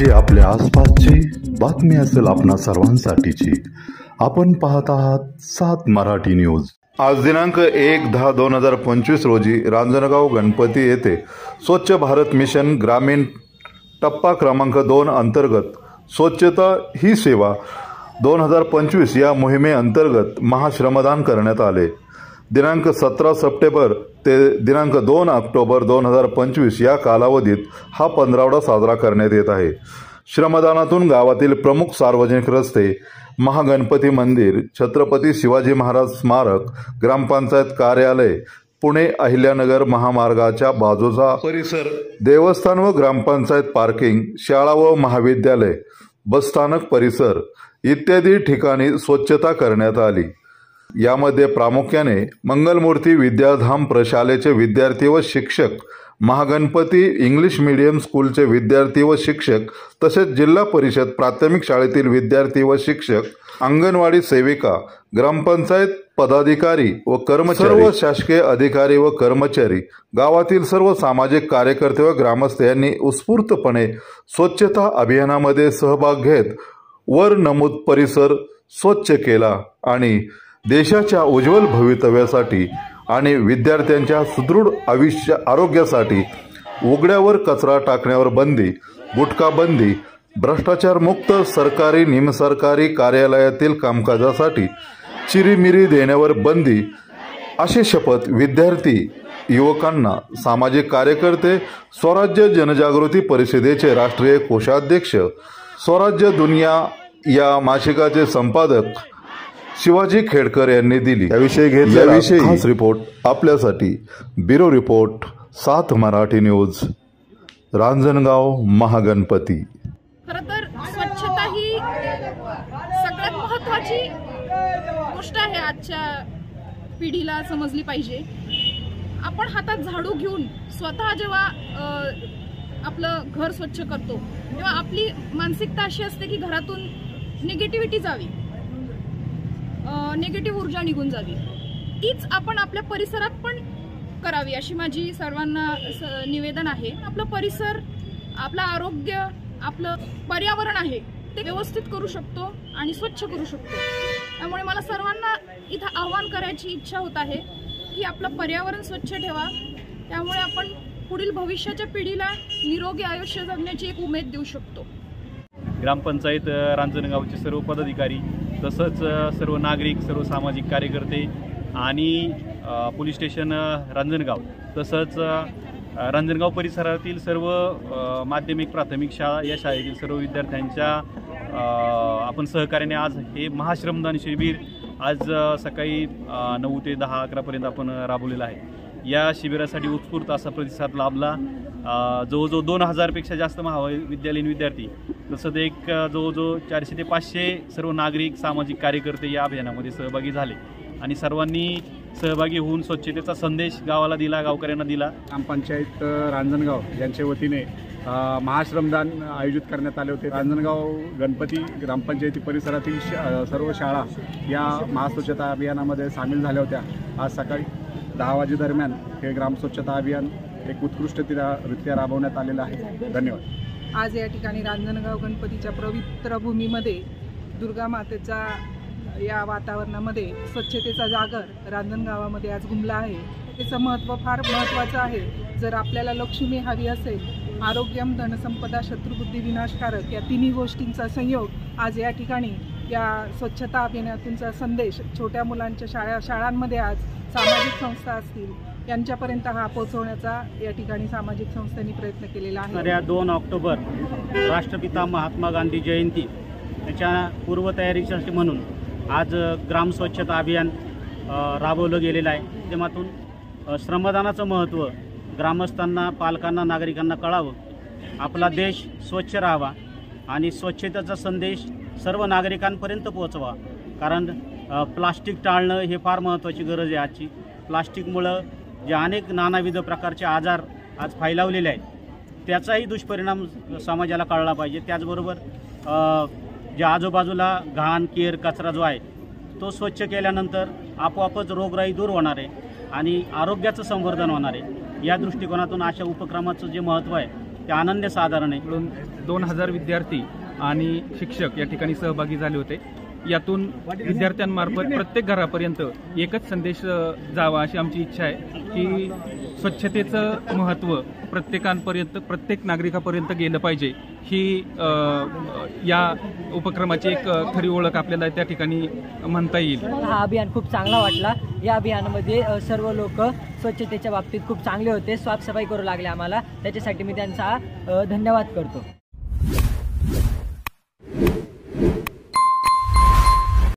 जी आपल्या आसपासची बातमी असेल आपणा सर्वांसाठीची। आपण पाहत आहात 7 मराठी न्यूज। आज दिनांक 1/10/2025 रोजी रांजणगाव गणपती येथे स्वच्छ भारत मिशन ग्रामीण टप्पा क्रमांक 2 अंतर्गत स्वच्छता ही सेवा 2025 या मोहिमेअंतर्गत महाश्रमदान करण्यात आले। दिनांक 17 सप्टेंबर ते दिनांक 2 ऑक्टोबर 2025 या कालावधीत हा पंधरवडा साजरा करण्यात येत आहे। श्रमदानातून गावातील प्रमुख सार्वजनिक रस्ते, महागणपती मंदिर, छत्रपती शिवाजी महाराज स्मारक, ग्रामपंचायत कार्यालय, पुणे अहिल्यानगर महामार्गाच्या बाजूचा परिसर, देवस्थान व ग्रामपंचायत पार्किंग, शाळा व महाविद्यालय, बसस्थानक परिसर इत्यादी ठिकाणी स्वच्छता करण्यात आली। यामध्ये प्रामुख्याने मंगलमूर्ती विद्याधाम प्रशालेचे विद्यार्थी व शिक्षक, महागणपती इंग्लिश मीडियम स्कूलचे विद्यार्थी व शिक्षक तसेच जिल्हा परिषद प्राथमिक शाळेतील विद्यार्थी व शिक्षक, अंगणवाडी सेविका, ग्रामपंचायत पदाधिकारी व कर्मचारी, सर्व शासकीय अधिकारी व कर्मचारी, गावातील सर्व सामाजिक कार्यकर्ते व ग्रामस्थ यांनी उत्स्फूर्तपणे स्वच्छता अभियानामध्ये सहभाग घेत वर नमूद परिसर स्वच्छ केला आणि देशाच्या उज्ज्वल भवितव्यासाठी आणि विद्यार्थ्यांच्या सुदृढ आरोग्यासाठी उघड्यावर कचरा टाकण्यावर बंदी, गुटखा बंदी, भ्रष्टाचार मुक्त सरकारी निमसरकारी कार्यालयातील कामकाजासाठी चिरीमिरी देण्यावर बंदी अशी शपथ विद्यार्थी युवकांना सामाजिक कार्यकर्ते, स्वराज्य जनजागृती परिषदेचे राष्ट्रीय कोषाध्यक्ष, स्वराज्य दुनिया या मासिकाचे संपादक शिवाजी खेडकर यांनी दिली। याविषयी घेतलेला खास रिपोर्ट आपल्यासाठी bureau report 7 Marathi news, Ranjangaon Mahaganpati. खरं तर स्वच्छता ही सगळ्यात महत्त्वाची गोष्ट आहे, आजच्या पिढीला समजली पाहिजे। आपण हातात झाडू घेऊन स्वतः जेव्हा आपलं घर स्वच्छ करतो तेव्हा आपली मानसिकता अशी असते की घरातून निगेटिव्हिटी जावी, निगेटिव्ह ऊर्जा निघून जावी। तीच आपण आपल्या परिसरात पण करावी अशी माझी सर्वांना निवेदन आहे। आपलं परिसर, आपलं आरोग्य, आपलं पर्यावरण आहे ते व्यवस्थित करू शकतो आणि स्वच्छ करू शकतो। त्यामुळे मला सर्वांना इथं आवाहन करायची इच्छा होत आहे की आपलं पर्यावरण स्वच्छ ठेवा, त्यामुळे आपण पुढील भविष्याच्या पिढीला निरोगी आयुष्य जगण्याची एक उमेद देऊ शकतो। ग्रामपंचायत रांजणगावचे सर्व पदाधिकारी तसंच सर्व नागरिक, सर्व सामाजिक कार्यकर्ते आणि पोलीस स्टेशन रांजणगाव तसंच रांजणगाव परिसरातील सर्व माध्यमिक प्राथमिक शाळा या शाळेतील सर्व विद्यार्थ्यांच्या आपण सहकार्याने आज हे महाश्रमदान शिबिर आज सकाळी 9 ते 10, 11 पर्यंत आपण राबवलेलं आहे। या शिबिरासाठी उत्स्फूर्त असा प्रतिसाद लाभला। जवळजवळ 2000 पेक्षा जास्त महाविद्यालयीन विद्यार्थी तसंच एक जवळजवळ 400 ते 500 सर्व नागरिक, सामाजिक कार्यकर्ते या अभियानामध्ये सहभागी झाले आणि सर्वांनी सहभागी होऊन स्वच्छतेचा संदेश गावाला दिला, गावकऱ्यांना दिला। ग्रामपंचायत रांजणगाव यांच्या वतीने महाश्रमदान आयोजित करण्यात आले होते। रांजणगाव गणपती ग्रामपंचायती परिसरातील सर्व शाळा या महास्वच्छता अभियानामध्ये सामील झाल्या होत्या। आज सकाळी 10 वाजेदरम्यान हे ग्राम स्वच्छता अभियान एक उत्कृष्टरित्या राबवण्यात आलेलं आहे। धन्यवाद। आज या ठिकाणी रांजणगाव गणपतीच्या पवित्र भूमीमध्ये दुर्गा मातेचा या वातावरणामध्ये स्वच्छतेचा जागर रांजणगावामध्ये आज घुमला आहे। त्याचं महत्त्व फार महत्त्वाचं आहे। जर आपल्याला लक्ष्मी हवी असेल, आरोग्यम, धनसंपदा, शत्रुबुद्धी विनाशकारक या तिन्ही गोष्टींचा संयोग आज या ठिकाणी या स्वच्छता अभियानातूनचा संदेश छोट्या मुलांच्या शाळांमध्ये आज सामाजिक संस्था असतील यांच्यापर्यंत हा पोहोचवण्याचा या ठिकाणी सामाजिक संस्थांनी प्रयत्न केलेला आहे। येणाऱ्या 2 ऑक्टोबर राष्ट्रपिता महात्मा गांधी जयंती त्याच्या पूर्वतयारीसाठी म्हणून आज ग्राम स्वच्छता अभियान राबवलं गेलेलं आहे। माध्यमातून श्रमदानाचं महत्त्व ग्रामस्थांना, पालकांना, नागरिकांना कळावं, आपला देश स्वच्छ राहावा आणि स्वच्छतेचा संदेश सर्व नागरिकांपर्यंत पोहोचवा। कारण प्लास्टिक टाळणं हे फार महत्त्वाची गरज आहे आजची। प्लास्टिकमुळं जे अनेक नानाविध प्रकारचे आजार आज फैलावलेले आहेत त्याचाही दुष्परिणाम समाजाला कळला पाहिजे। त्याचबरोबर जे आजूबाजूला घाण, केर, कचरा जो आहे तो स्वच्छ केल्यानंतर आपोआपच रोगराई दूर होणार आहे आणि आरोग्याचं संवर्धन होणार आहे। या दृष्टिकोनातून अशा उपक्रमाचं जे महत्त्व आहे ते अनन्यसाधारण आहे. मिळून 2000 विद्यार्थी आणि शिक्षक या ठिकाणी सहभागी झाले होते. यातून विद्यार्थ्यांमार्फत प्रत्येक घरापर्यंत एकच संदेश जावा अशी आमची इच्छा आहे की स्वच्छतेचं महत्त्व प्रत्येकांपर्यंत, प्रत्येक नागरिकापर्यंत गेलं पाहिजे. ही या उपक्रमाची एक खरी ओळख आपल्याला त्या ठिकाणी म्हणता येईल. हा अभियान खूप चांगला वाटला. या अभियानामध्ये सर्व लोक स्वच्छतेच्या बाबतीत खूप चांगले होते, साफसफाई करू लागले आम्हाला. त्याच्यासाठी मी त्यांचा धन्यवाद करतो.